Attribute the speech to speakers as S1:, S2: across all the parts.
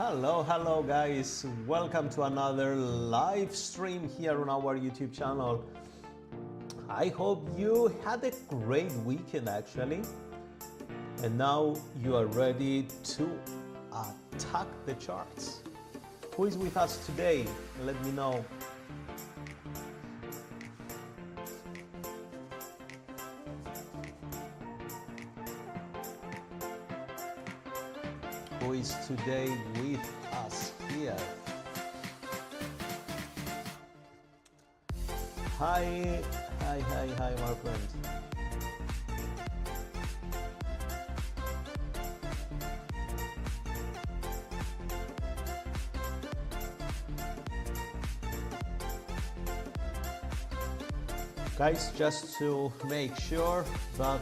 S1: Hello guys, welcome to another live stream here on our YouTube channel. I hope you had a great weekend actually, and now you are ready to attack the charts. Who is with us today? Let me know. Who is today with us here? Hi, my friend. Guys, just to make sure that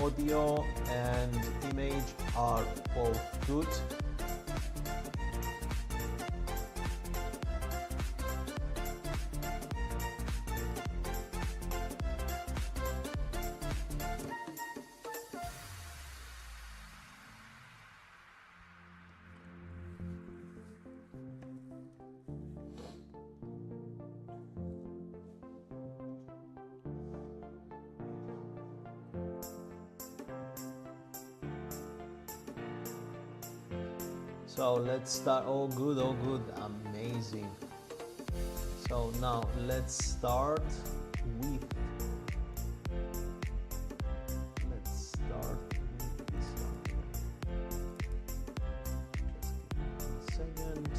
S1: audio and image are both good. So let's start. All good, amazing. So now let's start with this one. Just give me 1 second.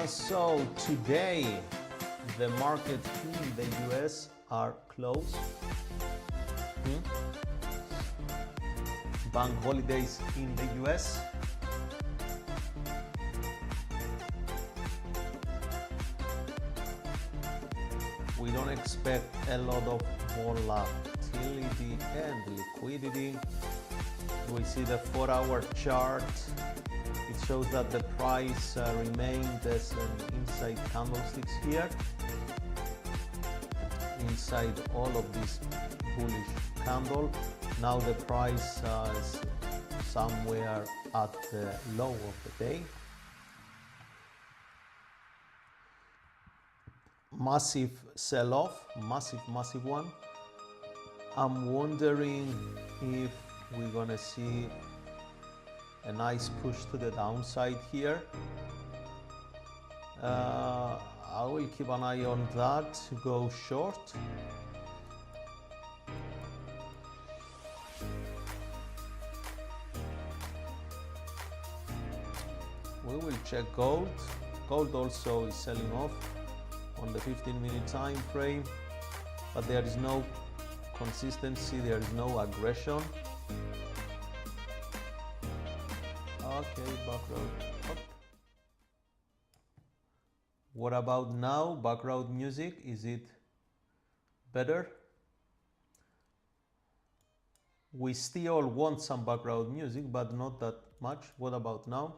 S1: So today the market in the US are closed. Bank holidays in the US. We don't expect a lot of volatility and liquidity. We see the 4-hour chart. It shows that the price remained as an inside candlesticks here, inside all of this bullish candle. Now the price is somewhere at the low of the day. Massive sell-off, massive one. I'm wondering if we're gonna see a nice push to the downside here. I will keep an eye on that to go short. We will check gold. Gold also is selling off on the 15-minute time frame, but there is no consistency, there is no aggression. Okay, background up. What about now? Background music, is it better? We still want some background music, but not that much. What about now?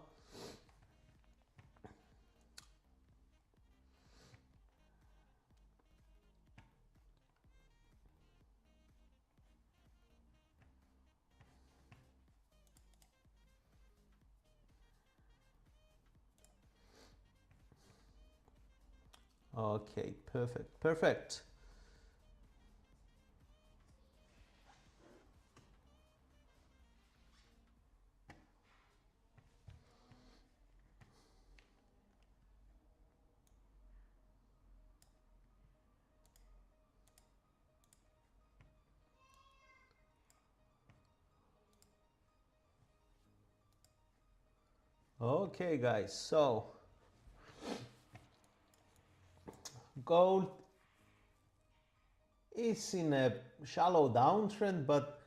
S1: Okay, perfect. Okay, guys, so gold is in a shallow downtrend, but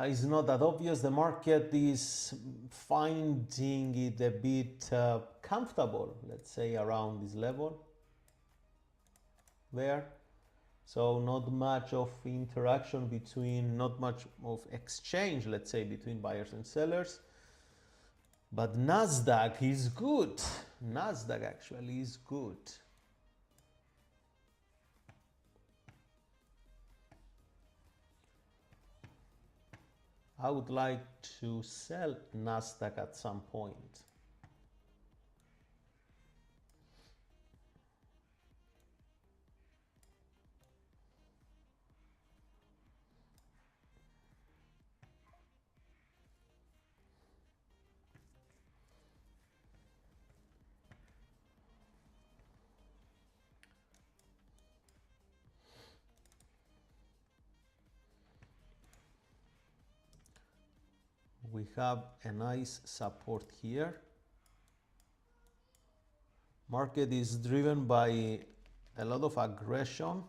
S1: it's not that obvious. The market is finding it a bit comfortable, let's say around this level there. So not much of interaction between, not much of exchange, let's say, between buyers and sellers. But Nasdaq is good. Nasdaq actually is good. I would like to sell Nasdaq at some point. We have a nice support here. Market is driven by a lot of aggression.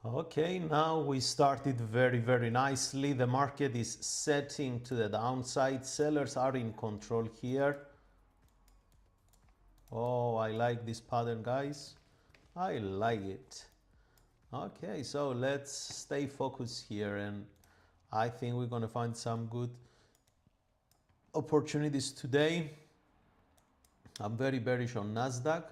S1: Okay, now we started very nicely. The market is setting to the downside. Sellers are in control here. Oh, I like this pattern, guys. I like it. Okay, so let's stay focused here, and I think we're gonna find some good opportunities today. I'm very bearish on Nasdaq.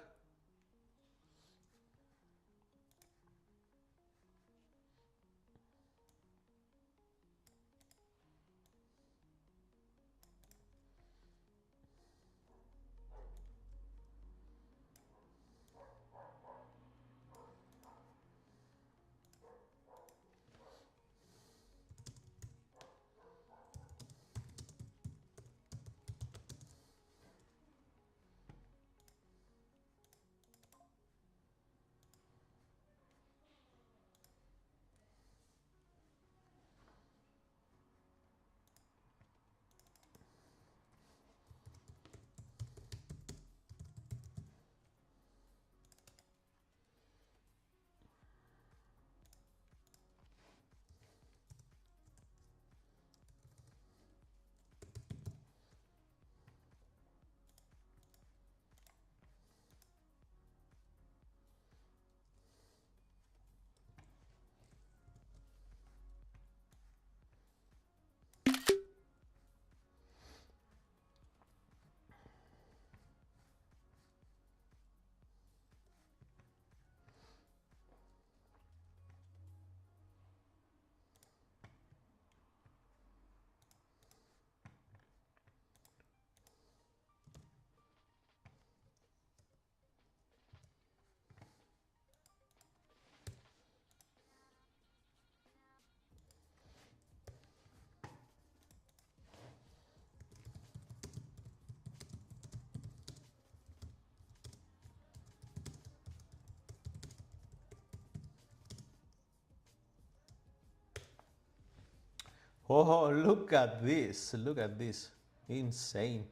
S1: Oh, look at this. Look at this. Insane.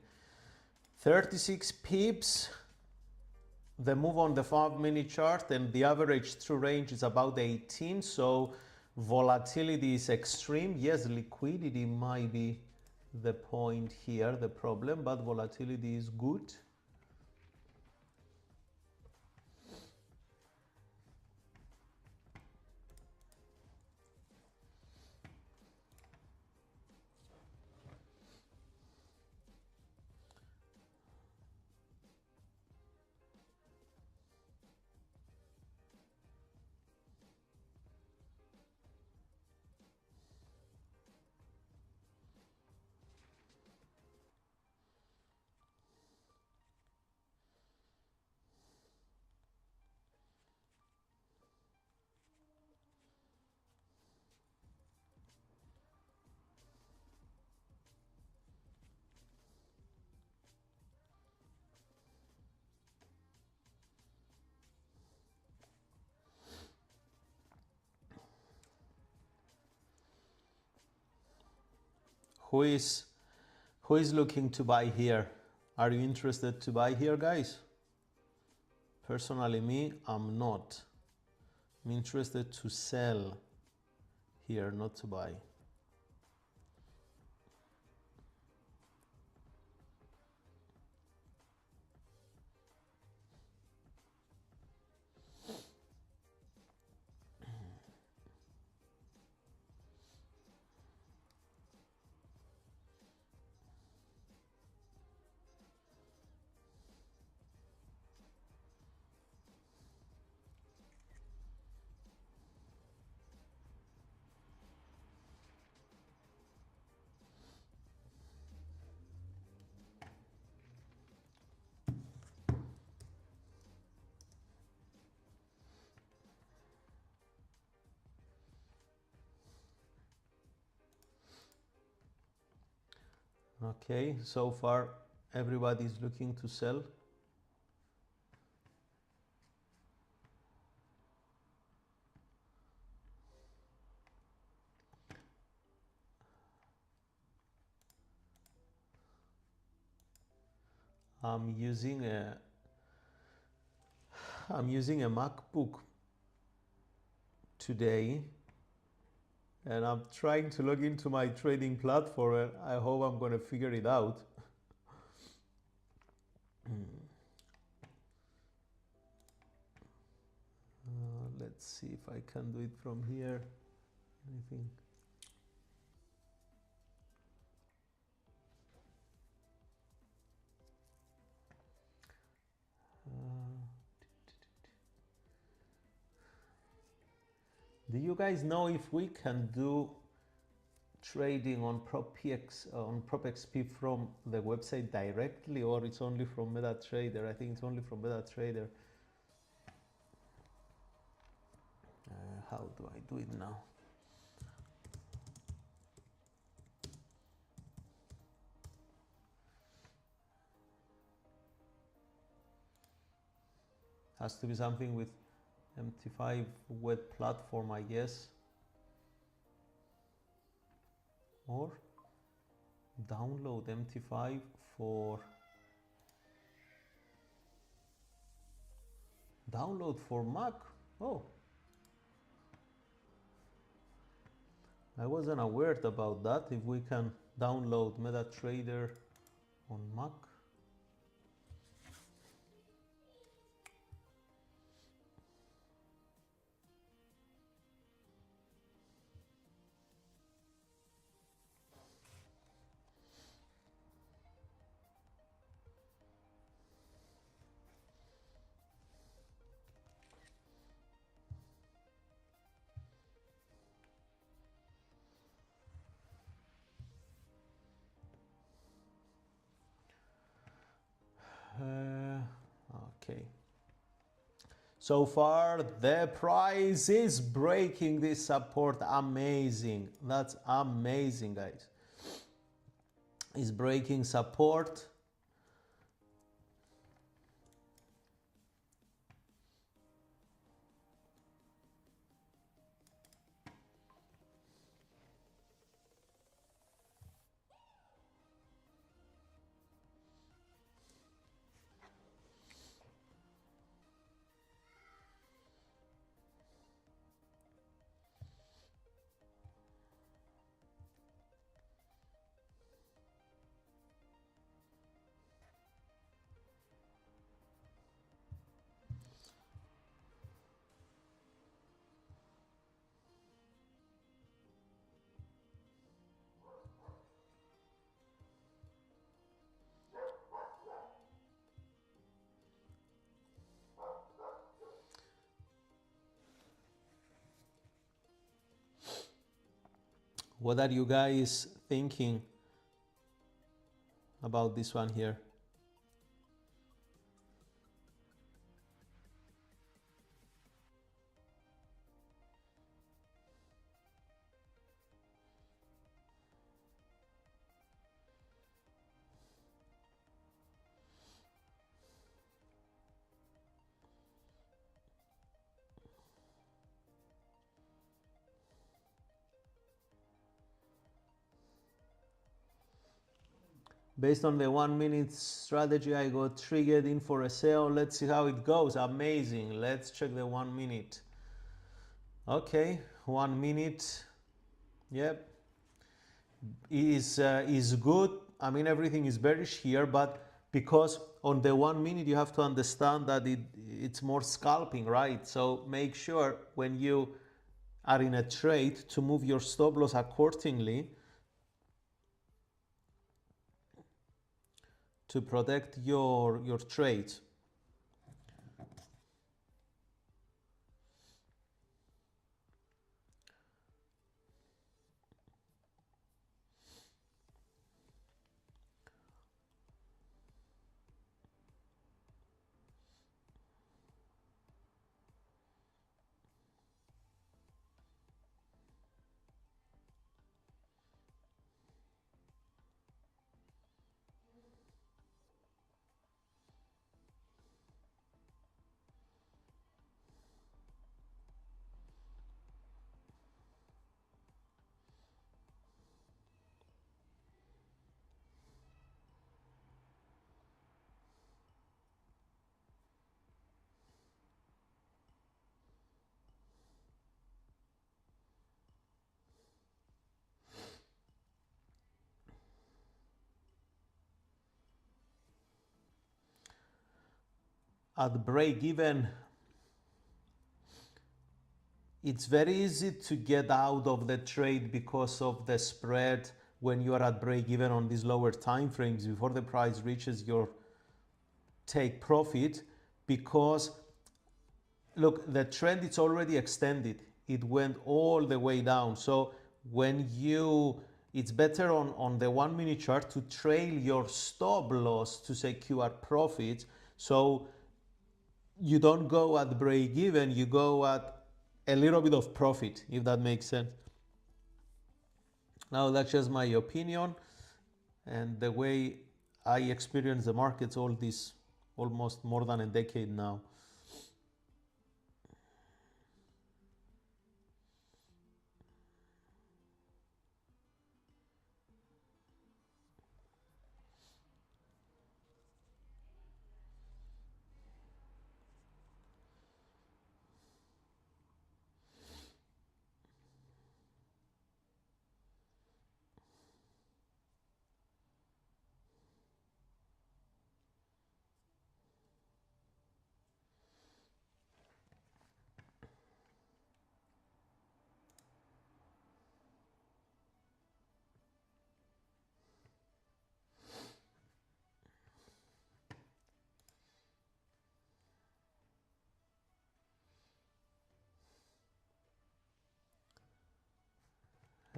S1: 36 pips. The move on the 5-minute chart, and the average true range is about 18. So volatility is extreme. Yes, liquidity might be the point here, the problem, but volatility is good. Who is looking to buy here? Are you interested to buy here, guys? Personally, me, I'm not. I'm interested to sell here, not to buy. Okay, so far everybody is looking to sell. I'm using a MacBook today, and I'm trying to log into my trading platform, and I hope I'm going to figure it out. Let's see if I can do it from here. Anything? Do you guys know if we can do trading on PropXP from the website directly, or it's only from MetaTrader? I think it's only from MetaTrader. How do I do it now? Has to be something with MT5 web platform, I guess. Or download MT5 for Mac. Oh, I wasn't aware about that. If we can download MetaTrader on Mac. Okay. So far, the price is breaking this support. Amazing. That's amazing, guys. It's breaking support. What are you guys thinking about this one here? Based on the 1 minute strategy, I got triggered in for a sale. Let's see how it goes. Amazing. Let's check the 1 minute. Okay, 1 minute. Yep, is good. I mean, everything is bearish here, but because on the 1 minute you have to understand that it's more scalping, right? So make sure when you are in a trade to move your stop loss accordingly to protect your trade. At break even, it's very easy to get out of the trade because of the spread when you are at break even on these lower time frames before the price reaches your take profit, because look, the trend is already extended. It went all the way down. So when it's better on the 1 minute chart to trail your stop loss to secure profits. So you don't go at break even, you go at a little bit of profit, if that makes sense. Now that's just my opinion and the way I experience the markets all this almost more than a decade now.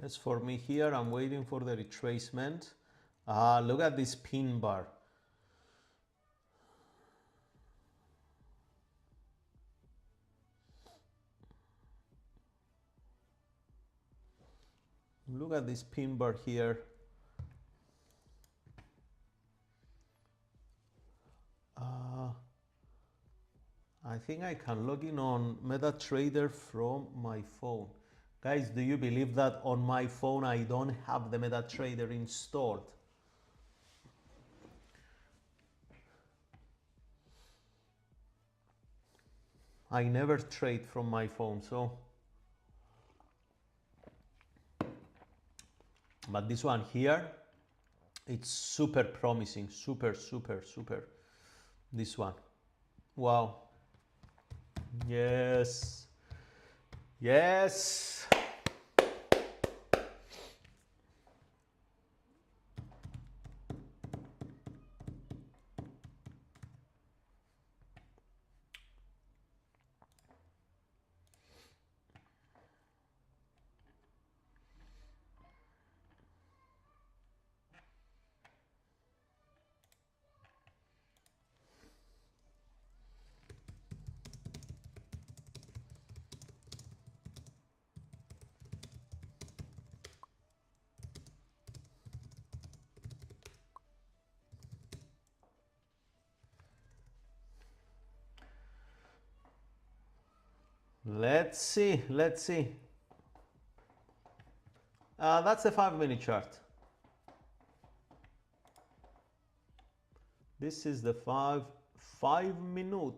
S1: As for me here, I'm waiting for the retracement. Look at this pin bar. Look at this pin bar here. I think I can log in on MetaTrader from my phone. Guys, do you believe that on my phone I don't have the MetaTrader installed? I never trade from my phone, so. But this one here, it's super promising, super. This one, wow. Yes. Let's see. That's the 5 minute chart. This is the 5 minute.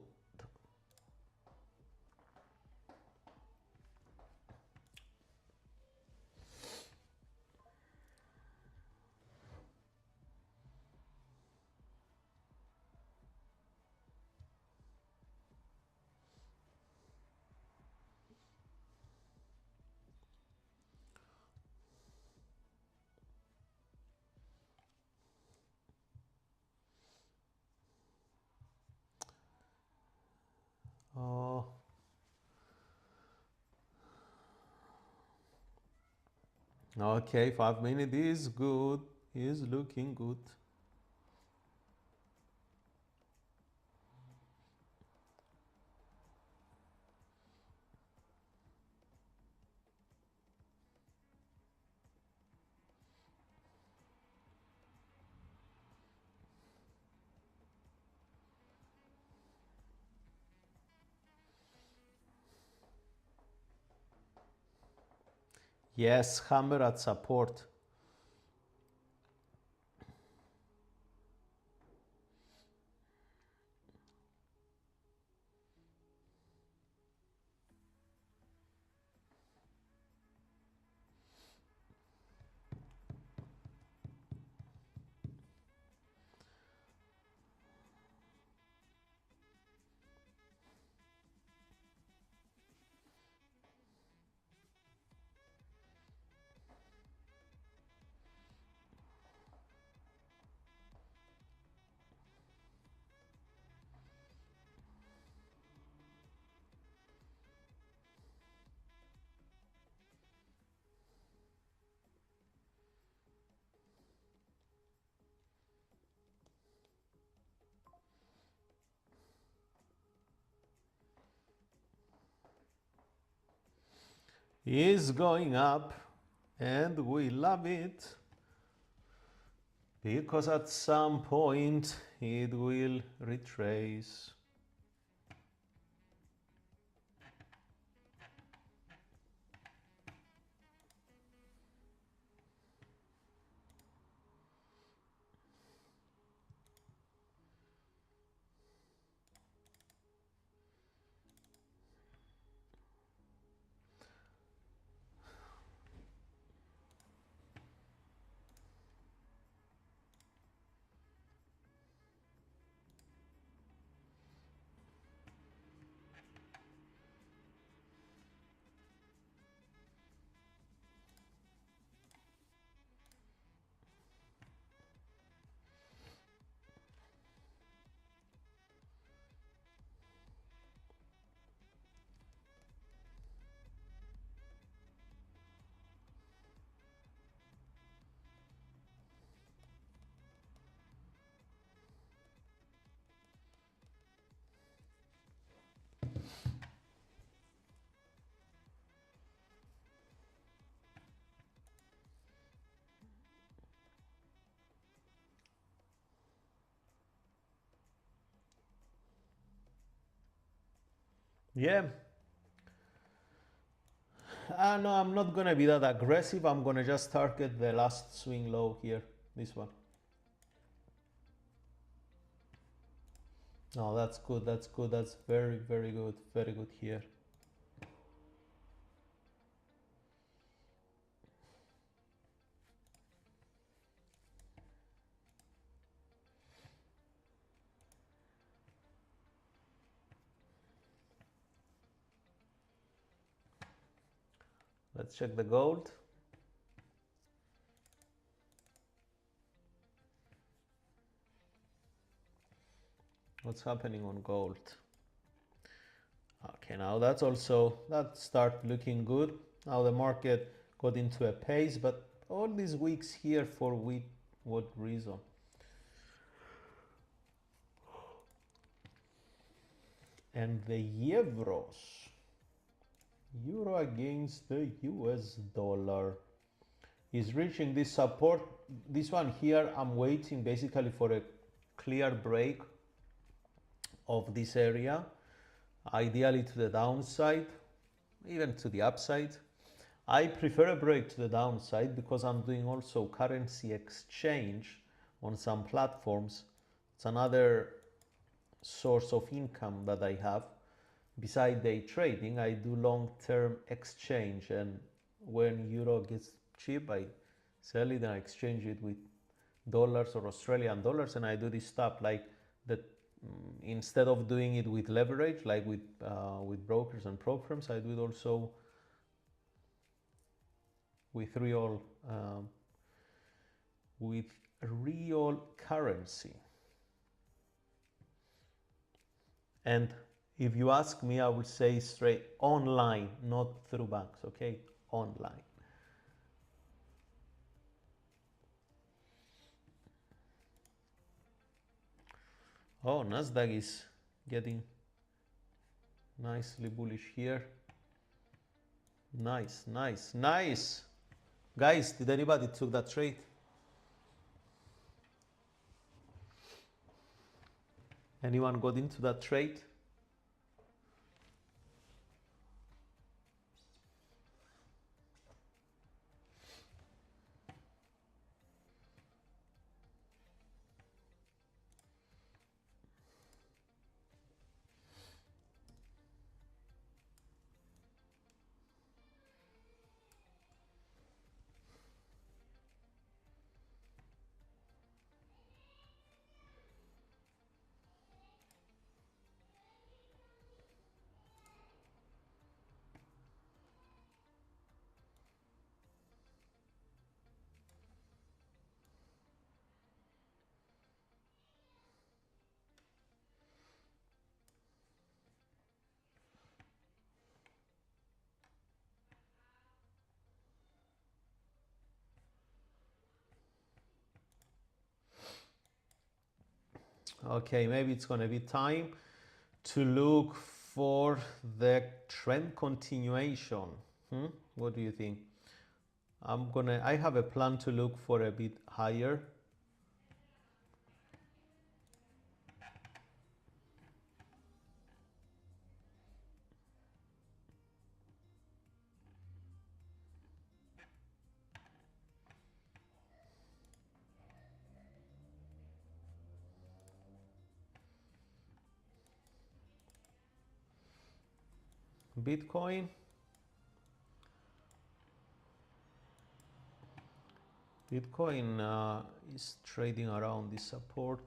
S1: Oh, okay, 5 minutes is good, is looking good. Yes, hammer at support. Is going up, and we love it because at some point it will retrace. Yeah, no, I'm not gonna be that aggressive. I'm gonna just target the last swing low here, this one. No, that's good, that's good, that's very, very good here. Let's check the gold. What's happening on gold? Okay, now that's also, that start looking good. Now the market got into a pace, but all these weeks here for what reason? And the euro against the US dollar is reaching this support. This one here, I'm waiting basically for a clear break of this area, ideally to the downside, even to the upside. I prefer a break to the downside because I'm doing also currency exchange on some platforms It's another source of income that I have. Beside day trading, I do long-term exchange, and when euro gets cheap, I sell it and I exchange it with dollars or Australian dollars, and I do this stuff like that. Instead of doing it with leverage, like with brokers and prop firms, I do it also with real currency. And if you ask me, I would say straight online, not through banks. Okay, online. Oh, Nasdaq is getting nicely bullish here. Nice, nice, nice. Guys, did anybody took that trade? Anyone got into that trade? Okay, maybe it's going to be time to look for the trend continuation. What do you think? I have a plan to look for a bit higher. Bitcoin. Bitcoin is trading around this support.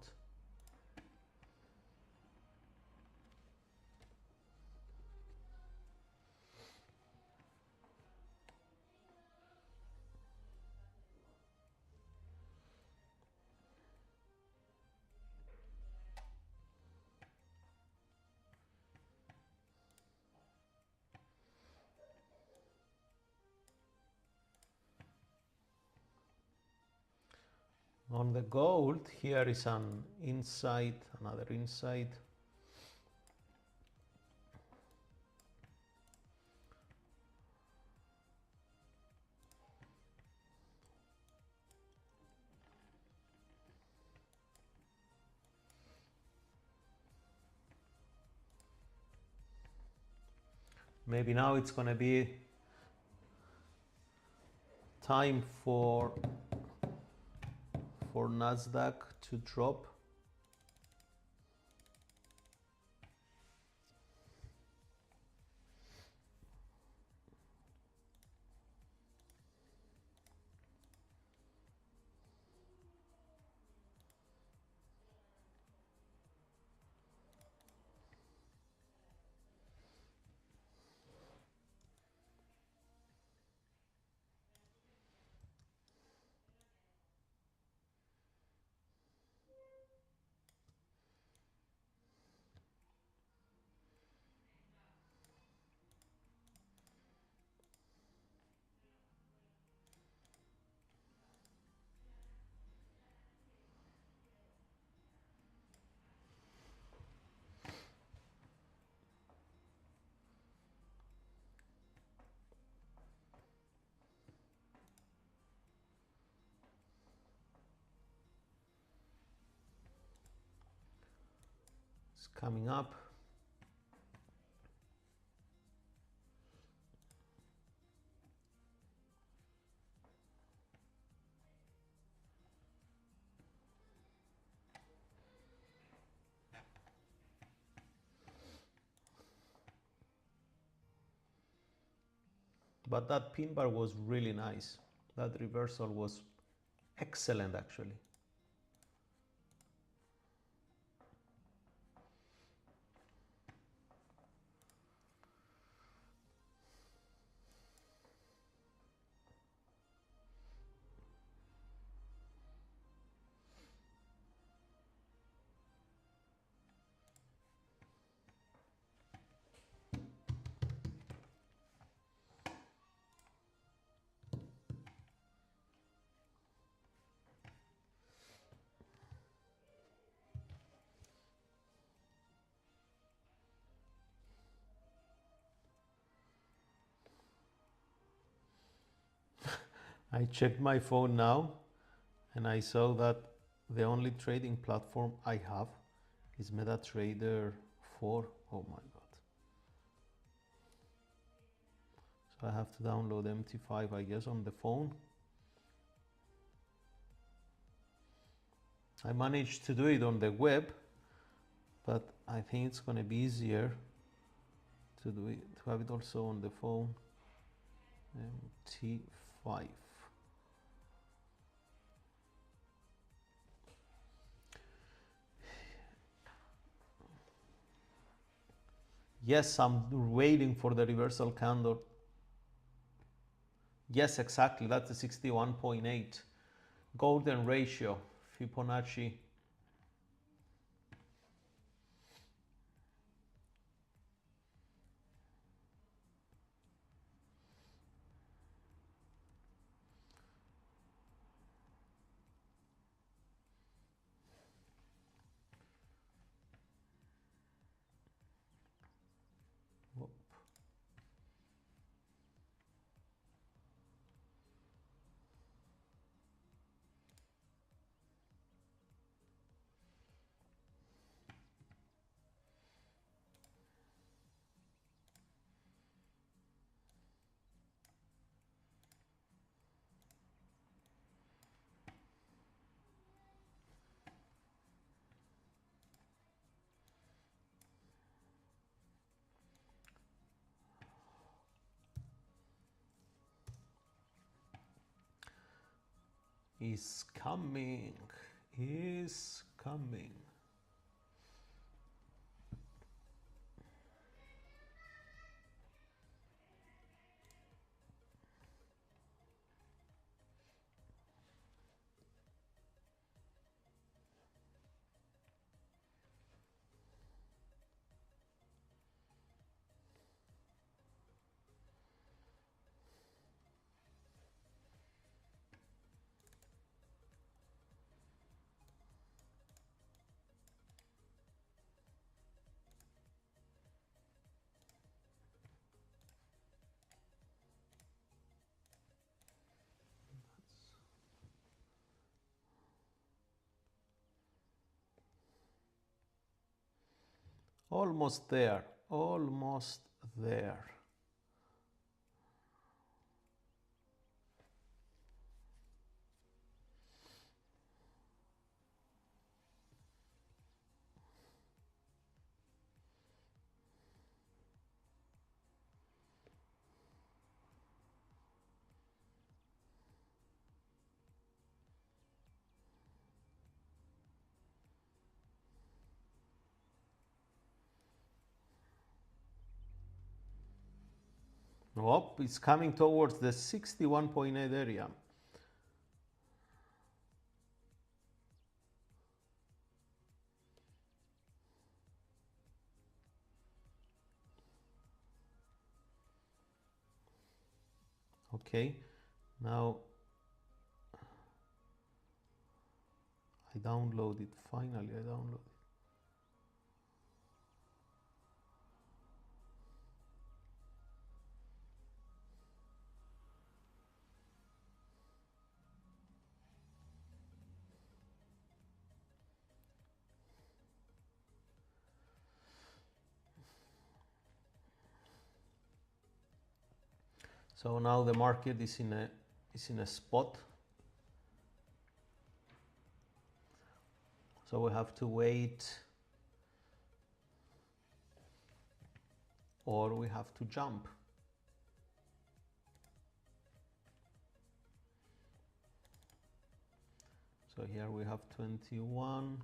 S1: On the gold, here is an insight, another insight. Maybe now it's going to be time for Nasdaq to drop. It's coming up. but that pin bar was really nice. That reversal was excellent actually. I checked my phone now and I saw that the only trading platform I have is MetaTrader 4. Oh my god. So I have to download MT5, I guess, on the phone. I managed to do it on the web, but I think it's going to be easier to do it, to have it also on the phone. MT5. Yes, I'm waiting for the reversal candle. Yes, exactly. That's the 61.8 golden ratio, Fibonacci. Is coming, is coming. Almost there, almost there. Oh, it's coming towards the 61.8 area. Okay, now I download it. Finally, I download it. So now the market is in a spot. So we have to wait, or we have to jump. So here we have 21.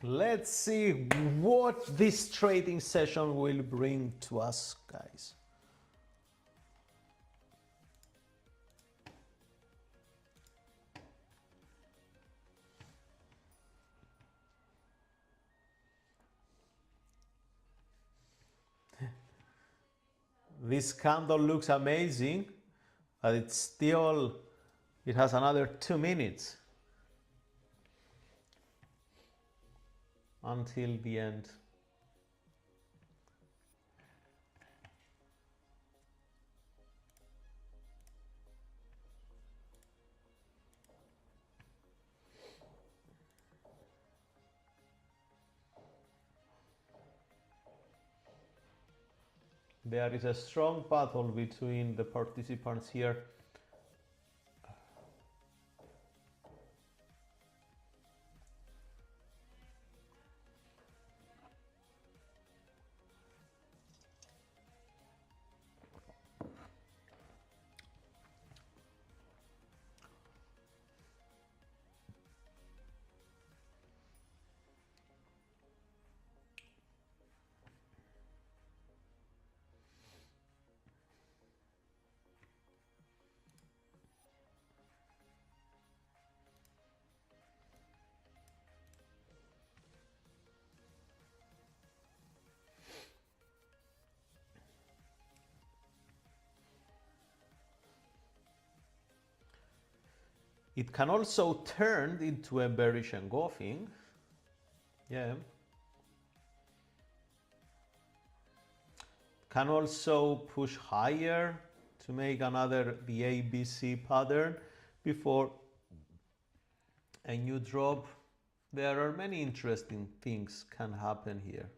S1: Let's see what this trading session will bring to us, guys. This candle looks amazing, but it has another 2 minutes until the end. There is a strong battle between the participants here. It can also turn into a bearish engulfing. Yeah. Can also push higher to make the ABC pattern before a new drop. There are many interesting things can happen here.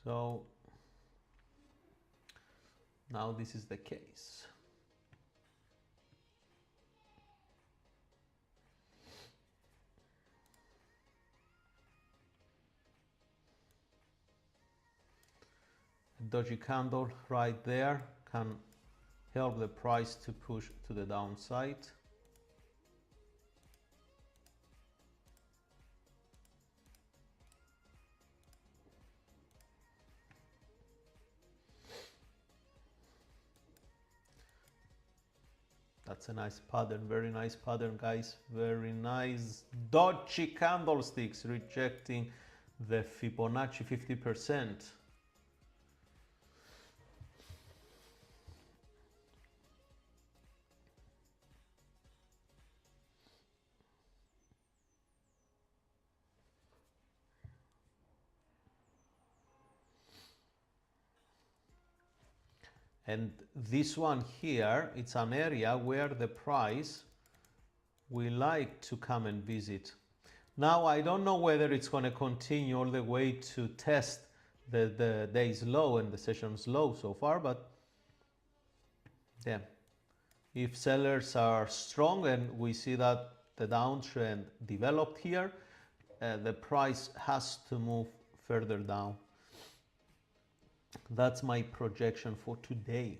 S1: So now this is the case. A doji candle right there can help the price to push to the downside. That's a nice pattern, very nice pattern, guys. Very nice doji candlesticks rejecting the Fibonacci 50%. And this one here, it's an area where the price we like to come and visit. Now, I don't know whether it's going to continue all the way to test the day's low and the session's low so far, but yeah, if sellers are strong and we see that the downtrend developed here, the price has to move further down. That's my projection for today.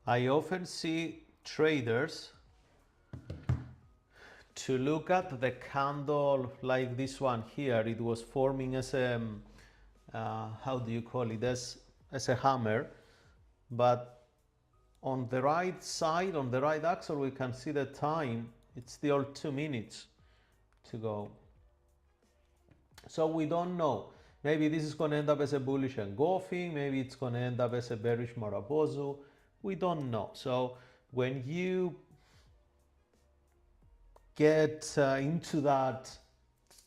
S1: I often see traders to look at the candle like this one here. It was forming as a, how do you call it, as a hammer. But on the right side, on the right axle, we can see the time. It's still 2 minutes to go. So we don't know. Maybe this is going to end up as a bullish engulfing. Maybe it's going to end up as a bearish Marabozu. We don't know. So when you get into that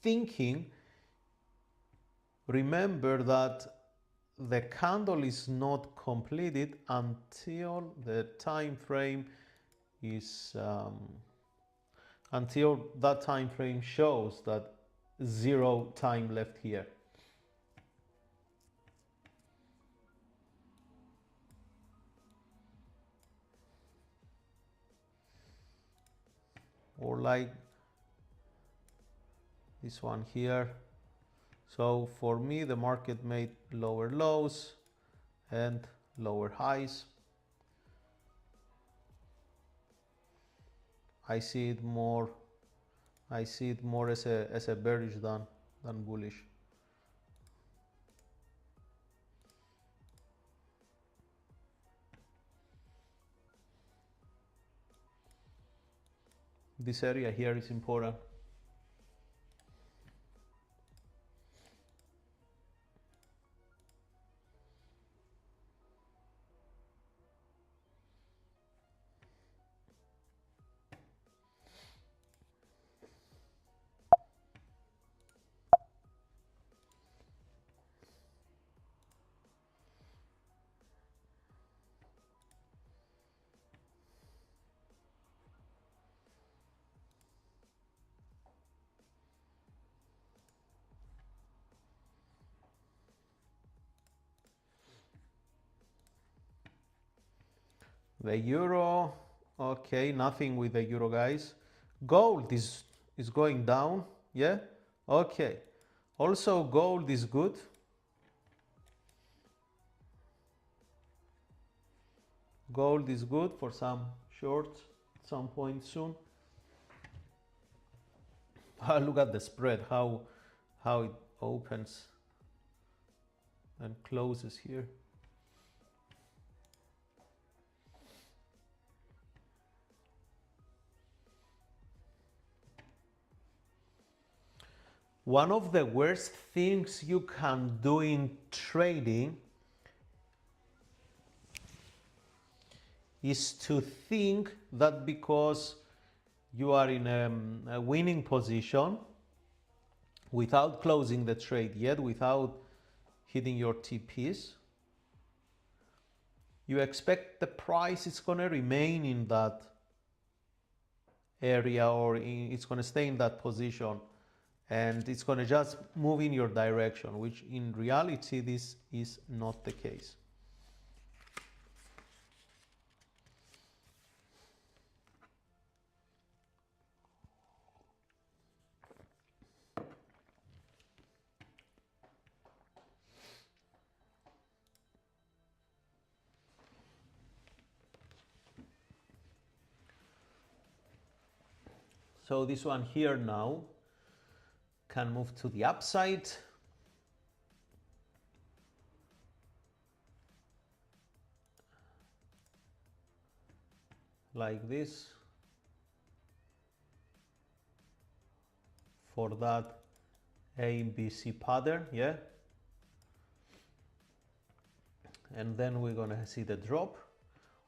S1: thinking, remember that the candle is not completed until the time frame is until that time frame shows that 0 time left here. Or like this one here. So for me, the market made lower lows and lower highs. I see it more as a bearish than bullish. This area here is important. The euro, okay, nothing with the euro, guys. Gold is going down, yeah, okay. Also, gold is good. Gold is good for some shorts at some point soon. Look at the spread, how it opens and closes here. One of the worst things you can do in trading is to think that because you are in a winning position without closing the trade yet, without hitting your TPs, you expect the price is going to remain in that area, or it's going to stay in that position, and it's going to just move in your direction, which in reality this is not the case. So this one here now can move to the upside. Like this. For that ABC pattern, yeah. And then we're gonna see the drop,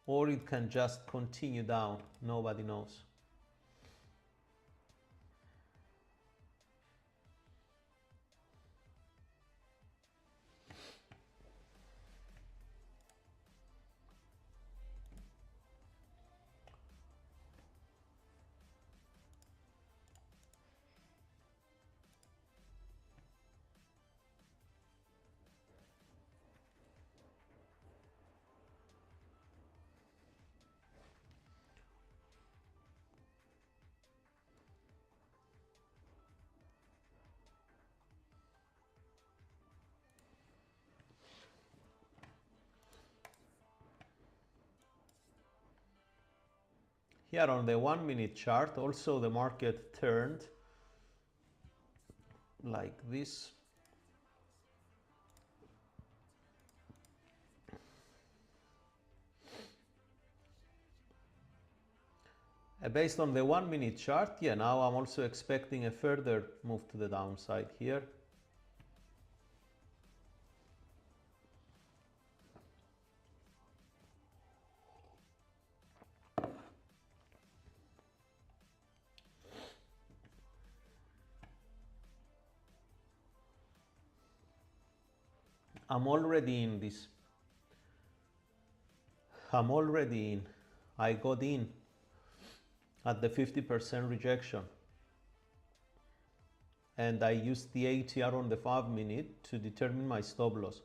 S1: or it can just continue down, nobody knows. Here on the 1 minute chart, also the market turned like this. Based on the 1 minute chart, yeah, now I'm also expecting a further move to the downside here. I'm already in this. I'm already in. I got in at the 50% rejection. And I used the ATR on the 5 minute to determine my stop loss.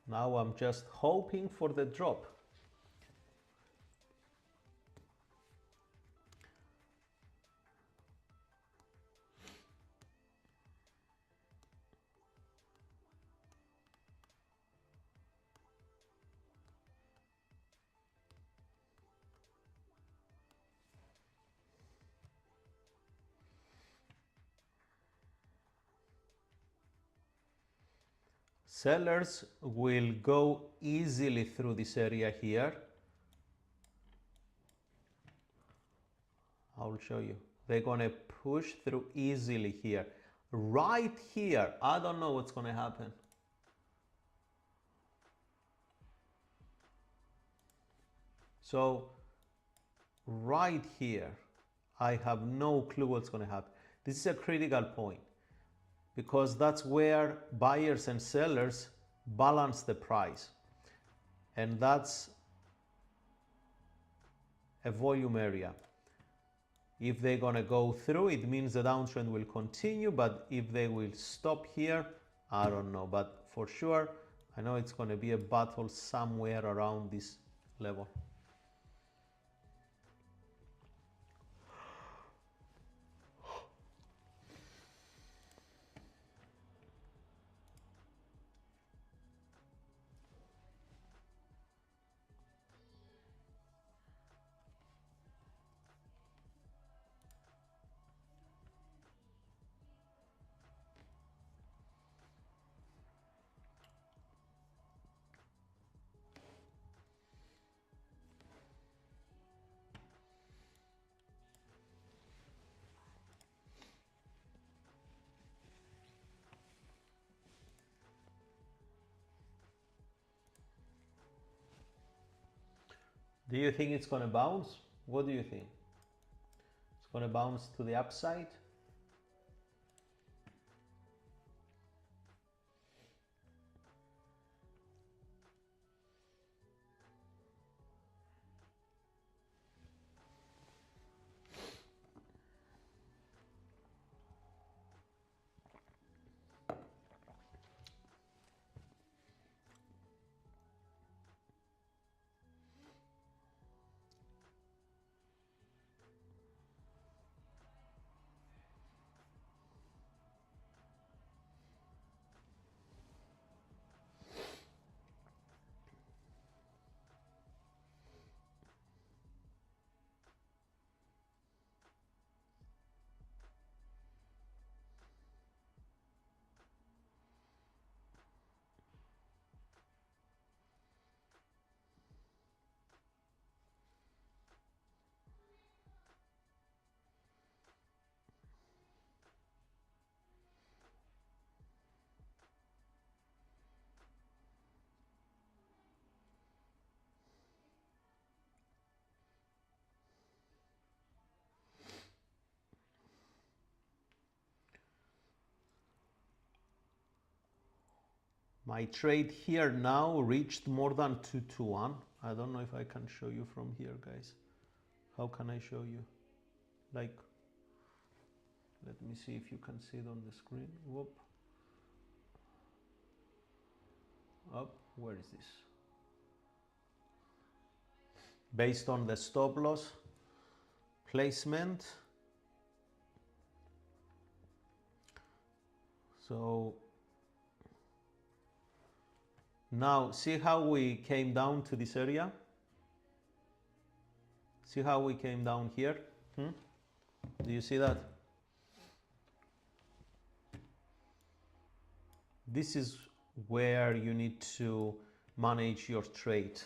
S1: Now I'm just hoping for the drop. Sellers will go easily through this area here. I'll show you. They're going to push through easily here. Right here, I don't know what's going to happen. So, right here, I have no clue what's going to happen. This is a critical point because that's where buyers and sellers balance the price. And that's a volume area. If they're going to go through, it means the downtrend will continue, but if they will stop here, I don't know. But for sure, I know it's going to be a battle somewhere around this level. Do you think it's going to bounce? What do you think? It's going to bounce to the upside? My trade here now reached more than 2 to 1. I don't know if I can show you from here, guys. How can I show you? Like, let me see if you can see it on the screen. Whoop. Up, where is this? Based on the stop loss placement. So now see how we came down to this area? See how we came down here? Do you see that? This is where you need to manage your trade.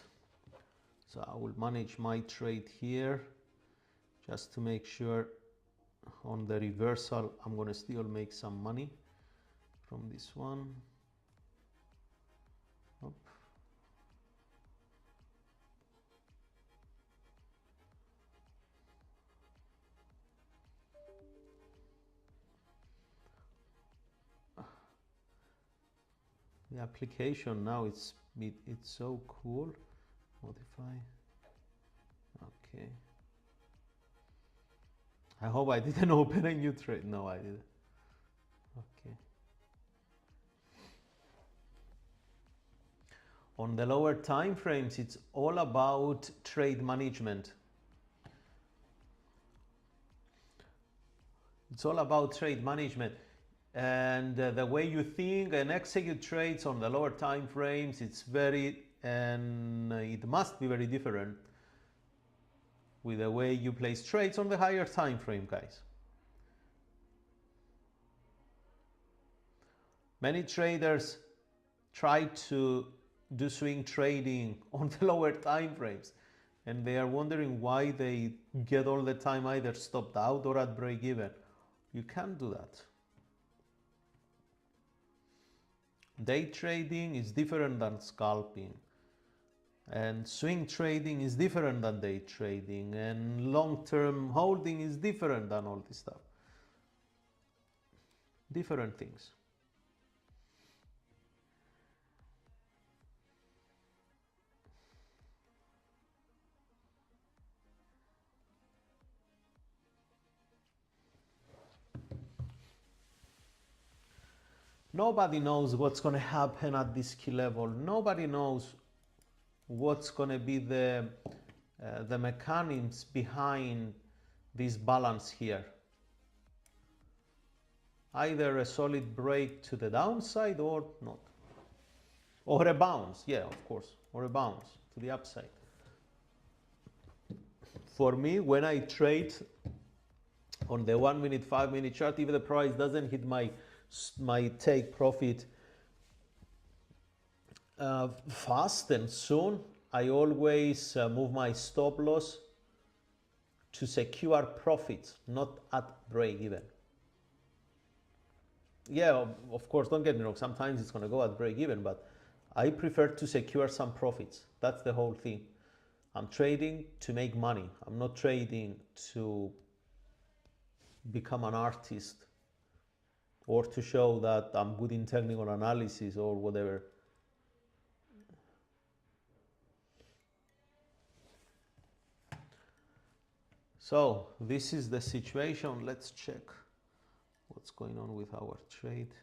S1: So I will manage my trade here just to make sure on the reversal I'm going to still make some money from this one. Up. The application now it's so cool. Modify. Okay. I hope I didn't open a new trade. No, I didn't. Okay. On the lower time frames, it's all about trade management. It's all about trade management. And the way you think and execute trades on the lower time frames, it must be very different with the way you place trades on the higher time frame, guys. Many traders try to do swing trading on the lower time frames, and they are wondering why they get all the time either stopped out or at break even. You can't do that. Day trading is different than scalping, and swing trading is different than day trading, and long-term holding is different than all this stuff. Different things. Nobody knows what's going to happen at this key level. Nobody knows what's going to be the mechanisms behind this balance here. Either a solid break to the downside or not. Or a bounce, yeah, of course, or a bounce to the upside. For me, when I trade on the 1 minute, 5 minute chart, if the price doesn't hit my take profit fast and soon, I always move my stop loss to secure profits, not at break even. Yeah, of course, don't get me wrong, sometimes it's going to go at break even, but I prefer to secure some profits. That's the whole thing. I'm trading to make money. I'm not trading to become an artist or to show that I'm good in technical analysis or whatever. So this is the situation. Let's check what's going on with our trade.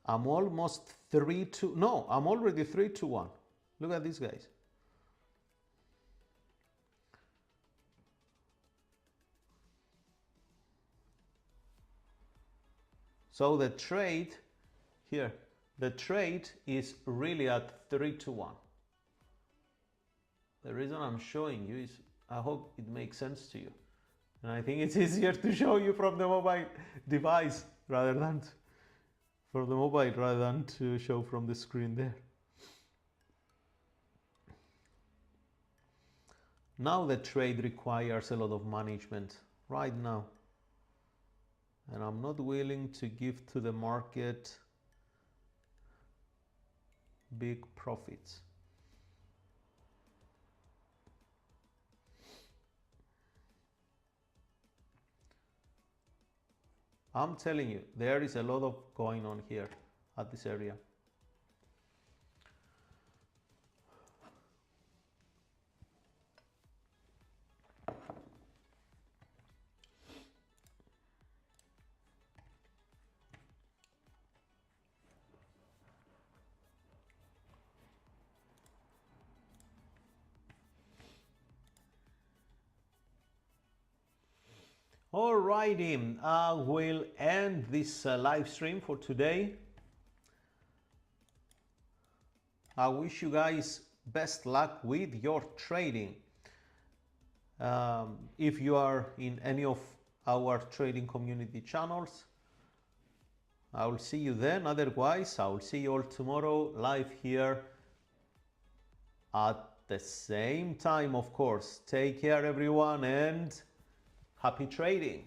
S1: I'm almost 3-2. No, I'm already 3-1. Look at these guys. So the trade here, the trade is really at 3-1. The reason I'm showing you is I hope it makes sense to you. And I think it's easier to show you from the mobile device rather than to show from the screen there. Now the trade requires a lot of management right now. And I'm not willing to give to the market big profits. I'm telling you, there is a lot of going on here at this area. Alrighty, I will end this live stream for today. I wish you guys best luck with your trading. If you are in any of our trading community channels, I will see you then. Otherwise, I will see you all tomorrow live here at the same time, of course. Take care, everyone, and happy trading.